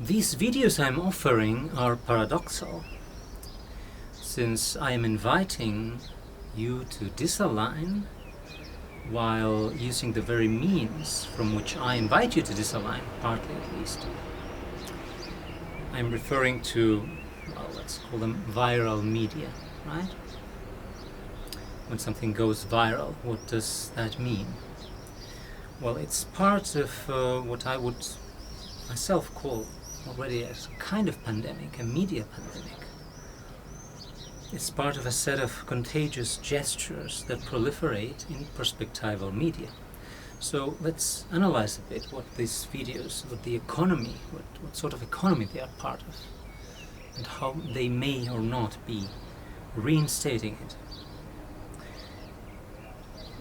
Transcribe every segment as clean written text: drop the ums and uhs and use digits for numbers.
These videos I'm offering are paradoxal, since I am inviting you to disalign while using the very means from which I invite you to disalign, partly at least. I'm referring to, well, let's call them viral media, right? When something goes viral, what does that mean? Well, it's part of what I would myself call already as a kind of pandemic, a media pandemic. It's part of a set of contagious gestures that proliferate in perspectival media. So let's analyze a bit what these videos, what the economy, what sort of economy they are part of, and how they may or not be reinstating it.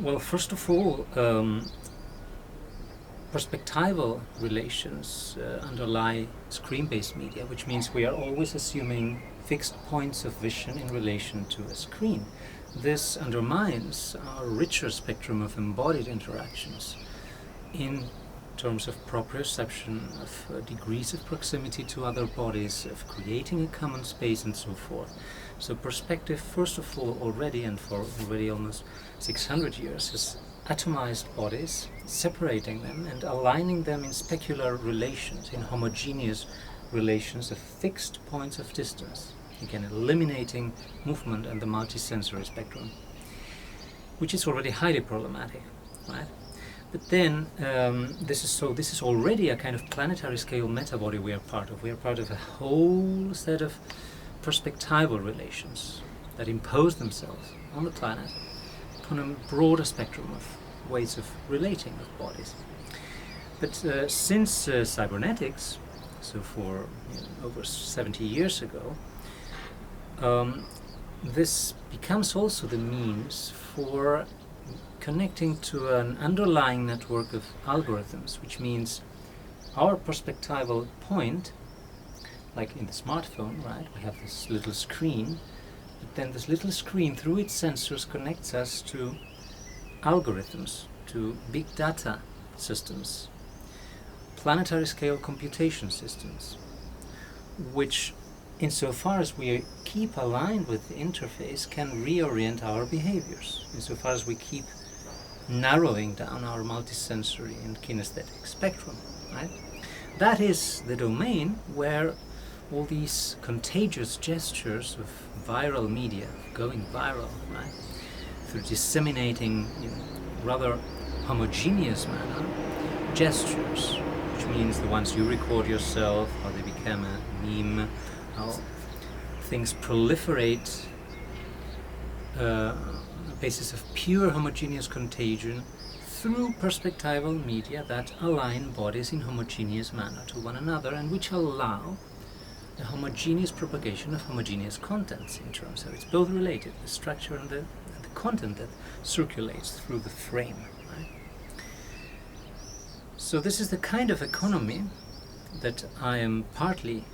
Well, first of all, perspectival relations underlie screen-based media, which means we are always assuming fixed points of vision in relation to a screen. This undermines our richer spectrum of embodied interactions in terms of proprioception, of degrees of proximity to other bodies, of creating a common space and so forth. So perspective, first of all, already and for already almost 600 years, has atomized bodies, separating them and aligning them in specular relations, in homogeneous relations of fixed points of distance, again eliminating movement and the multisensory spectrum, which is already highly problematic, right? But then this is already a kind of planetary scale metabody we are part of. We are part of a whole set of perspectival relations that impose themselves on the planet upon a broader spectrum of ways of relating with bodies. But since cybernetics, so for over 70 years ago, this becomes also the means for connecting to an underlying network of algorithms, which means our perspectival point, like in the smartphone, right? We have this little screen, but then this little screen, through its sensors, connects us to algorithms, to big data systems, planetary scale computation systems, which, insofar as we keep aligned with the interface, can reorient our behaviors, insofar as we keep narrowing down our multisensory and kinesthetic spectrum, right? That is the domain where all these contagious gestures of viral media, going viral, right, through disseminating in rather homogeneous manner gestures, which means the ones you record yourself, how they become a meme, how things proliferate on the basis of pure homogeneous contagion through perspectival media that align bodies in homogeneous manner to one another and which allow the homogeneous propagation of homogeneous contents in terms of it's both related, the structure and the content that circulates through the frame. Right? So this is the kind of economy that I am partly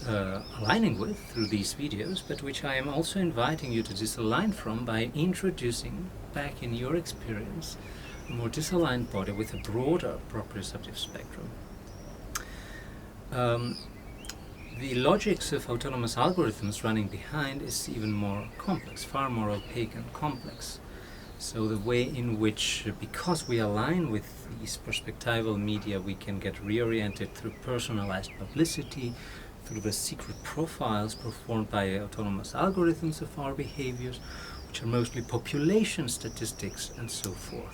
aligning with through these videos, but which I am also inviting you to disalign from by introducing back in your experience a more disaligned body with a broader proprioceptive spectrum. The logics of autonomous algorithms running behind is even more complex, far more opaque and complex. So the way in which, because we align with these perspectival media, we can get reoriented through personalized publicity, through the secret profiles performed by autonomous algorithms of our behaviors, which are mostly population statistics and so forth.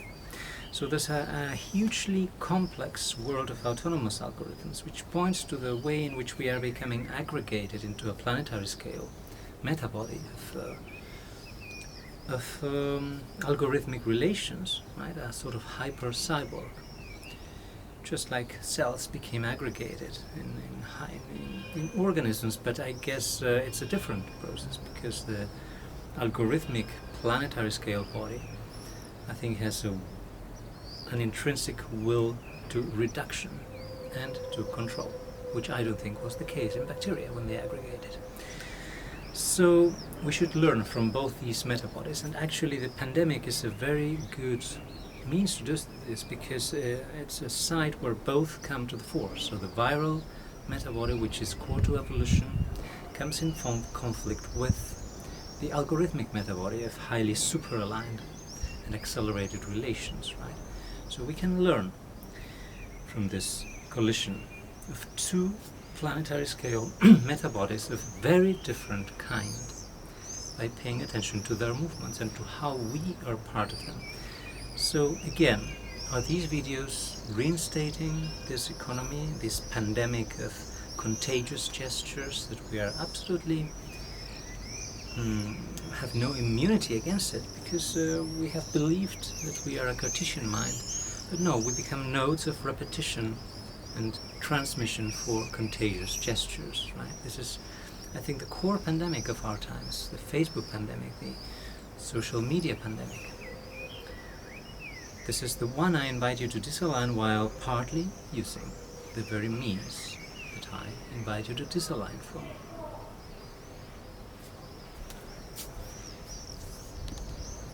So there's a hugely complex world of autonomous algorithms, which points to the way in which we are becoming aggregated into a planetary scale metabody of algorithmic relations, right? A sort of hyper cyborg. Just like cells became aggregated in organisms, but I guess it's a different process because the algorithmic planetary scale body, I think, has an intrinsic will to reduction and to control, which I don't think was the case in bacteria when they aggregated. So we should learn from both these metabodies, and actually the pandemic is a very good means to do this because it's a site where both come to the fore. So the viral Metabody, which is core to evolution, comes in conflict with the algorithmic Metabody of highly super-aligned and accelerated relations, right? So we can learn from this collision of two planetary scale Metabodies of very different kind by paying attention to their movements and to how we are part of them. So again, are these videos reinstating this economy, this pandemic of contagious gestures that we are absolutely have no immunity against it because we have believed that we are a Cartesian mind, but no, we become nodes of repetition and transmission for contagious gestures, right? This is, I think, the core pandemic of our times, the Facebook pandemic, the social media pandemic. This is the one I invite you to disalign while partly using the very means that I invite you to disalign from.